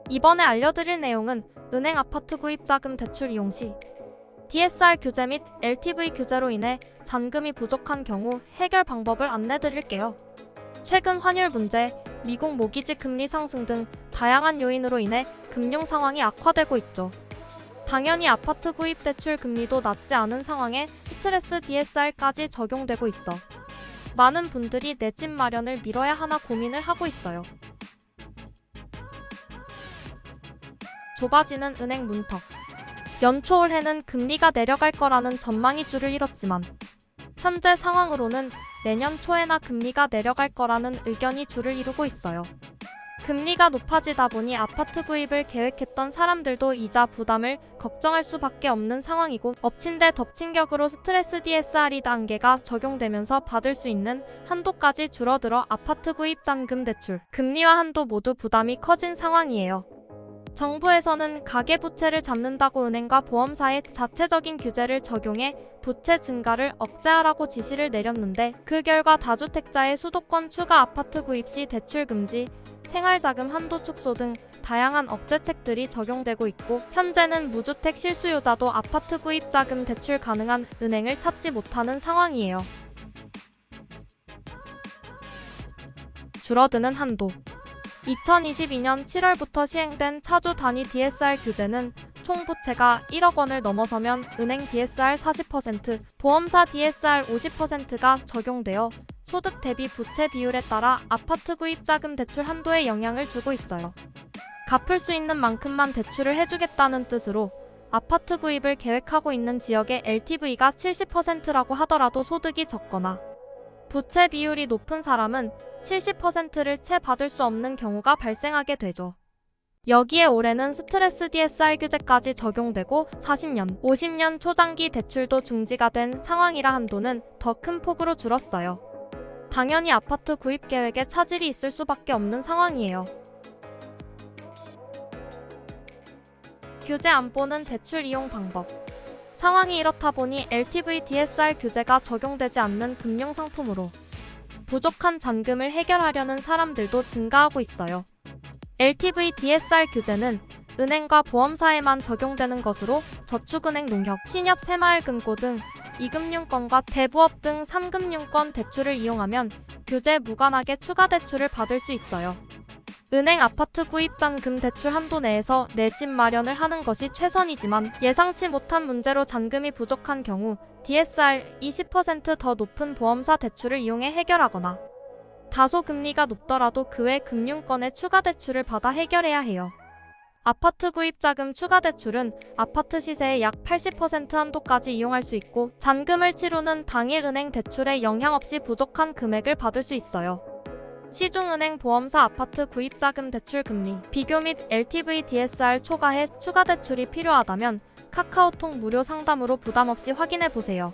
이번에 알려드릴 내용은 은행 아파트 구입 자금 대출 이용 시 DSR 규제 및 LTV 규제로 인해 잔금이 부족한 경우 해결 방법을 안내드릴게요. 최근 환율 문제, 미국 모기지 금리 상승 등 다양한 요인으로 인해 금융 상황이 악화되고 있죠. 당연히 아파트 구입 대출 금리도 낮지 않은 상황에 스트레스 DSR까지 적용되고 있어 많은 분들이 내 집 마련을 미뤄야 하나 고민을 하고 있어요. 좁아지는 은행 문턱. 연초 올해는 금리가 내려갈 거라는 전망이 줄을 이뤘지만 현재 상황으로는 내년 초에나 금리가 내려갈 거라는 의견이 줄을 이루고 있어요. 금리가 높아지다 보니 아파트 구입을 계획했던 사람들도 이자 부담을 걱정할 수밖에 없는 상황이고 엎친 데 덮친 격으로 스트레스 DSR 단계가 적용되면서 받을 수 있는 한도까지 줄어들어 아파트 구입 잔금 대출, 금리와 한도 모두 부담이 커진 상황이에요. 정부에서는 가계부채를 잡는다고 은행과 보험사에 자체적인 규제를 적용해 부채 증가를 억제하라고 지시를 내렸는데 그 결과 다주택자의 수도권 추가 아파트 구입 시 대출 금지, 생활자금 한도 축소 등 다양한 억제책들이 적용되고 있고 현재는 무주택 실수요자도 아파트 구입 자금 대출 가능한 은행을 찾지 못하는 상황이에요. 줄어드는 한도. 2022년 7월부터 시행된 차주 단위 DSR 규제는 총 부채가 1억 원을 넘어서면 은행 DSR 40%, 보험사 DSR 50%가 적용되어 소득 대비 부채 비율에 따라 아파트 구입 자금 대출 한도에 영향을 주고 있어요. 갚을 수 있는 만큼만 대출을 해주겠다는 뜻으로 아파트 구입을 계획하고 있는 지역의 LTV가 70%라고 하더라도 소득이 적거나 부채 비율이 높은 사람은 70%를 채 받을 수 없는 경우가 발생하게 되죠. 여기에 올해는 스트레스 DSR 규제까지 적용되고 40년, 50년 초장기 대출도 중지가 된 상황이라 한도는 더 큰 폭으로 줄었어요. 당연히 아파트 구입 계획에 차질이 있을 수밖에 없는 상황이에요. 규제 안 보는 대출 이용 방법. 상황이 이렇다 보니 LTV DSR 규제가 적용되지 않는 금융상품으로 부족한 잔금을 해결하려는 사람들도 증가하고 있어요. LTV DSR 규제는 은행과 보험사에만 적용되는 것으로 저축은행 농협, 신협 새마을금고 등 2금융권과 대부업 등 3금융권 대출을 이용하면 규제 무관하게 추가 대출을 받을 수 있어요. 은행 아파트 구입 잔금 대출 한도 내에서 내 집 마련을 하는 것이 최선이지만 예상치 못한 문제로 잔금이 부족한 경우 DSR 20% 더 높은 보험사 대출을 이용해 해결하거나 다소 금리가 높더라도 그 외 금융권의 추가 대출을 받아 해결해야 해요. 아파트 구입 자금 추가 대출은 아파트 시세의 약 80% 한도까지 이용할 수 있고 잔금을 치르는 당일 은행 대출에 영향 없이 부족한 금액을 받을 수 있어요. 시중은행 보험사 아파트 구입 자금 대출 금리, 비교 및 LTV DSR 초과해 추가 대출이 필요하다면 카카오톡 무료 상담으로 부담 없이 확인해 보세요.